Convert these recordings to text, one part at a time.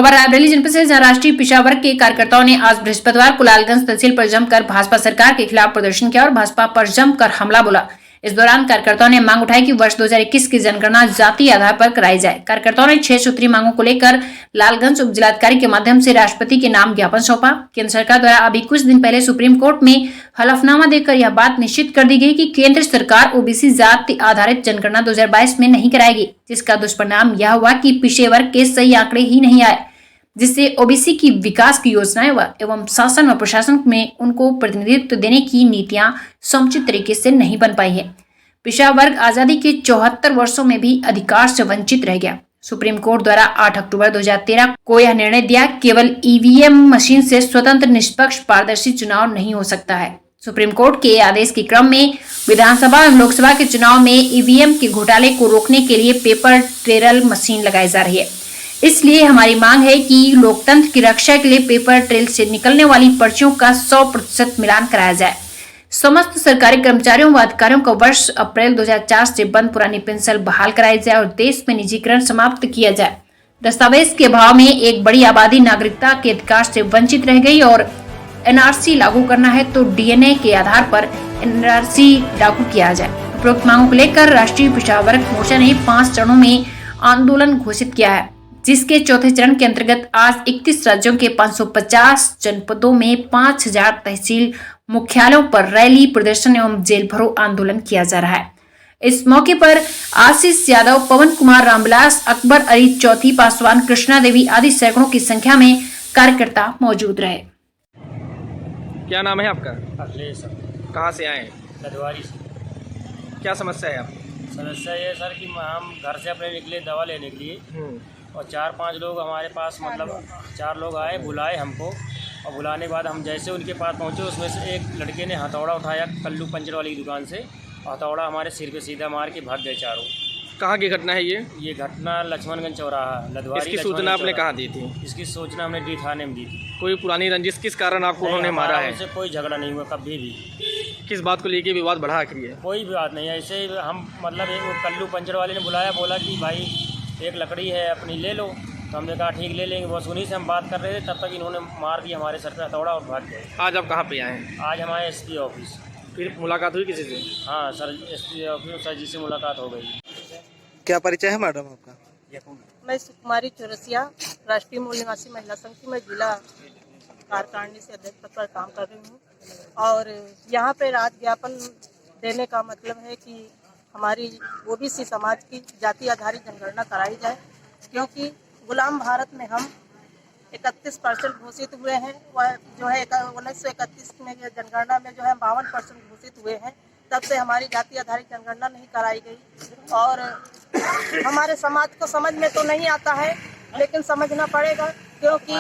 खबर रायबरेली जनपद से, जहां राष्ट्रीय पिछड़ा वर्ग के कार्यकर्ताओं ने आज बृहस्पतिवार को लालगंज तहसील पर जमकर भाजपा सरकार के खिलाफ प्रदर्शन किया और भाजपा पर जमकर हमला बोला। इस दौरान कार्यकर्ताओं ने मांग उठाई कि वर्ष 2021 की जनगणना जाति आधार पर कराई जाए। कार्यकर्ताओं ने 6 सूत्रीय मांगों को लेकर लालगंज उप जिलाधिकारी के माध्यम से राष्ट्रपति के नाम ज्ञापन सौंपा। केंद्र सरकार द्वारा अभी कुछ दिन पहले सुप्रीम कोर्ट में हलफनामा देकर यह बात निश्चित कर दी गई कि केंद्र सरकार ओबीसी जाति आधारित जनगणना 2022 में नहीं कराएगी, जिसका दुष्परिणाम यह हुआ कि पिछड़े वर्ग के सही आंकड़े ही नहीं आए, जिससे ओबीसी की विकास की योजनाएं एवं शासन व प्रशासन में उनको प्रतिनिधित्व देने की नीतियां समुचित तरीके से नहीं बन पाई है। पिछड़ा वर्ग आजादी के 74 वर्षों में भी अधिकार से वंचित रह गया। सुप्रीम कोर्ट द्वारा 8 अक्टूबर 2013 को यह निर्णय दिया, केवल ईवीएम मशीन से स्वतंत्र, निष्पक्ष, पारदर्शी चुनाव नहीं हो सकता है। सुप्रीम कोर्ट के आदेश के क्रम में विधानसभा एवं लोकसभा के चुनाव में ईवीएम के घोटाले को रोकने के लिए पेपर ट्रेल मशीन लगाई जा रही है। इसलिए हमारी मांग है कि लोकतंत्र की रक्षा के लिए पेपर ट्रेल से निकलने वाली पर्चियों का 100% मिलान कराया जाए। समस्त सरकारी कर्मचारियों व अधिकारियों का वर्ष अप्रैल 2004 से बंद पुरानी पेंशन बहाल कराई जाए और देश में निजीकरण समाप्त किया जाए। दस्तावेज के अभाव में एक बड़ी आबादी नागरिकता के अधिकार से वंचित रह गई और एनआरसी लागू करना है तो डीएनए के आधार पर एनआरसी लागू किया जाए। उपरोक्त मांगों को लेकर राष्ट्रीय पिछड़ा वर्ग मोर्चा ने 5 चरणों में आंदोलन घोषित किया है, जिसके चौथे चरण के अंतर्गत आज 31 राज्यों के 550 जनपदों में 5000 तहसील मुख्यालयों पर रैली, प्रदर्शन एवं जेल भरो आंदोलन किया जा रहा है। इस मौके पर आशीष यादव, पवन कुमार, रामविलास, अकबर अली, चौथी पासवान, कृष्णा देवी आदि सैकड़ों की संख्या में कार्यकर्ता मौजूद रहे। क्या नाम है आपका? अखिलेश। कहाँ से आए? लदवारी से। क्या समस्या है आपकी? समस्या ये सर कि हम घर से अपने निकले दवा लेने के लिए और 4-5 लोग हमारे पास, मतलब 4 लोग आए, बुलाए हमको, और बुलाने के बाद हम जैसे उनके पास पहुंचे, उसमें से एक लड़के ने हथौड़ा उठाया कल्लू पंचर वाली दुकान से, हथौड़ा हमारे सिर पे सीधा मार के भाग गए चारों। कहाँ की घटना है ये? ये घटना लक्ष्मणगंज चौराहा, लदवारी। इसकी सूचना आपने कहाँ दी थी? इसकी सूचना हमने डी थाने में दी थी। कोई पुरानी रंजिश किस कारण आपको उन्होंने मारा है? उनसे कोई झगड़ा नहीं हुआ कभी भी। किस बात को लेके विवाद बढ़ा आखिर है? कोई भी बात नहीं है, ऐसे ही हम, मतलब वो कल्लू पंचर वाले ने बुलाया, बोला कि भाई एक लकड़ी है अपनी ले लो, तो हमने कहा ठीक ले लेंगे। बस उन्हीं से हम बात कर रहे थे, तब तक इन्होंने मार दिया हमारे सर पे हथौड़ा और भाग गए। आज आप कहाँ पे आए हैं? आज हमारे एसपी ऑफिस। फिर मुलाकात हुई किसी से? हाँ सर, एसपी ऑफिस सर जी से मुलाकात हो गई। क्या परिचय है मैडम आपका? मैं सुकुमारी चौरसिया, राष्ट्रीय मूल निवासी महिला संघ की मैं जिला कार्यकारिणी से अध्यक्ष पद पर काम कर रही हूँ। और यहाँ पे राज ज्ञापन देने का मतलब है कि हमारी ओबीसी समाज की जाति आधारित जनगणना कराई जाए, क्योंकि गुलाम भारत में हम 31% घोषित हुए हैं। वह जो है 1931 में जनगणना में जो है 52% घोषित हुए हैं। तब से हमारी जाति आधारित जनगणना नहीं कराई गई और हमारे समाज को समझ में तो नहीं आता है, लेकिन समझना पड़ेगा, क्योंकि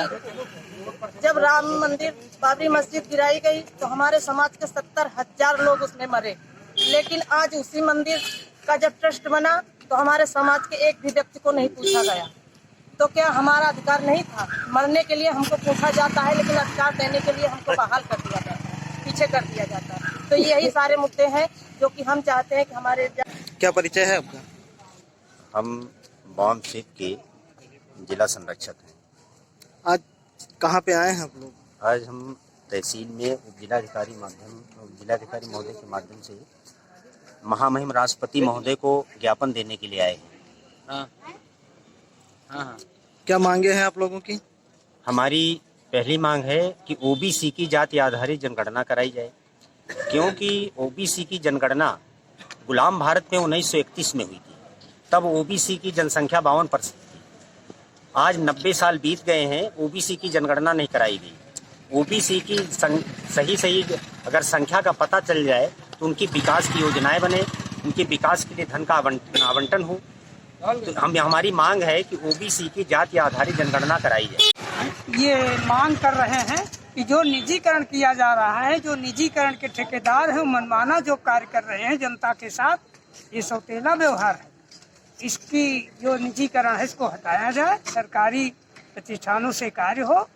जब राम मंदिर, बाबरी मस्जिद गिराई गई तो हमारे समाज के 70,000 लोग उसमें मरे, लेकिन आज उसी मंदिर का जब ट्रस्ट बना तो हमारे समाज के एक भी व्यक्ति को नहीं पूछा गया। तो क्या हमारा अधिकार नहीं था? मरने के लिए हमको पूछा जाता है, लेकिन अधिकार देने के लिए हमको बहाल कर दिया जाता है, पीछे कर दिया जाता है। तो यही सारे मुद्दे हैं जो कि हम चाहते हैं कि हमारे। क्या परिचय है आपका? हम बॉम्ब सीट के जिला संरक्षक हैं। आज कहाँ पे आए हैं आप लोग? आज हम तहसील में जिलाधिकारी महोदय के माध्यम से महामहिम राष्ट्रपति महोदय को ज्ञापन देने के लिए आए हैं। हाँ। क्या मांगे हैं आप लोगों की? हमारी पहली मांग है कि ओबीसी की जाति आधारित जनगणना कराई जाए, क्योंकि ओबीसी की जनगणना गुलाम भारत में 1931 में हुई थी। तब ओबीसी की जनसंख्या 52% थी। आज 90 साल बीत गए हैं, ओबीसी की जनगणना नहीं कराई गई। ओबीसी की सही अगर संख्या का पता चल जाए तो उनकी विकास की योजनाएं बने, उनके विकास के लिए धन का आवंटन हो। तो हमारी मांग है कि ओबीसी की जाति आधारित जनगणना कराई जाए। ये मांग कर रहे हैं कि जो निजीकरण किया जा रहा है, जो निजीकरण के ठेकेदार हैं, मनमाना जो कार्य कर रहे हैं जनता के साथ, ये सौतेला व्यवहार है। इसकी जो निजीकरण है इसको हटाया जाए, सरकारी प्रतिष्ठानों से कार्य हो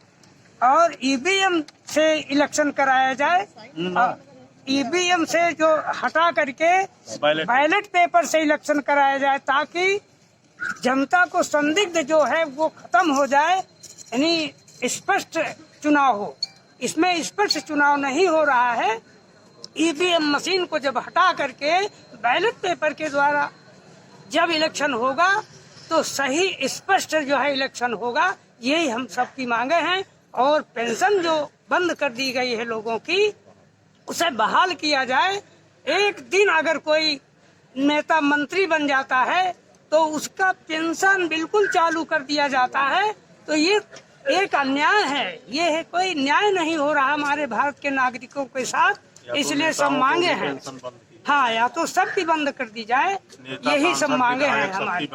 और ईवीएम से इलेक्शन कराया जाए। ईवीएम से जो हटा करके बैलेट पेपर से इलेक्शन कराया जाए, ताकि जनता को संदिग्ध जो है वो खत्म हो जाए यानी स्पष्ट चुनाव हो। इसमें स्पष्ट चुनाव नहीं हो रहा है। ईवीएम मशीन को जब हटा करके बैलेट पेपर के द्वारा जब इलेक्शन होगा तो सही स्पष्ट जो है इलेक्शन होगा, यही हम सबकी मांगे हैं। और पेंशन जो बंद कर दी गई है लोगों की, उसे बहाल किया जाए। एक दिन अगर कोई नेता मंत्री बन जाता है तो उसका पेंशन बिल्कुल चालू कर दिया जाता है। तो ये एक अन्याय है, ये है कोई न्याय नहीं हो रहा हमारे भारत के नागरिकों के साथ। इसलिए सब मांगे हैं, हाँ, या तो सबकी बंद कर दी जाए, यही सब मांगे हैं हमारी।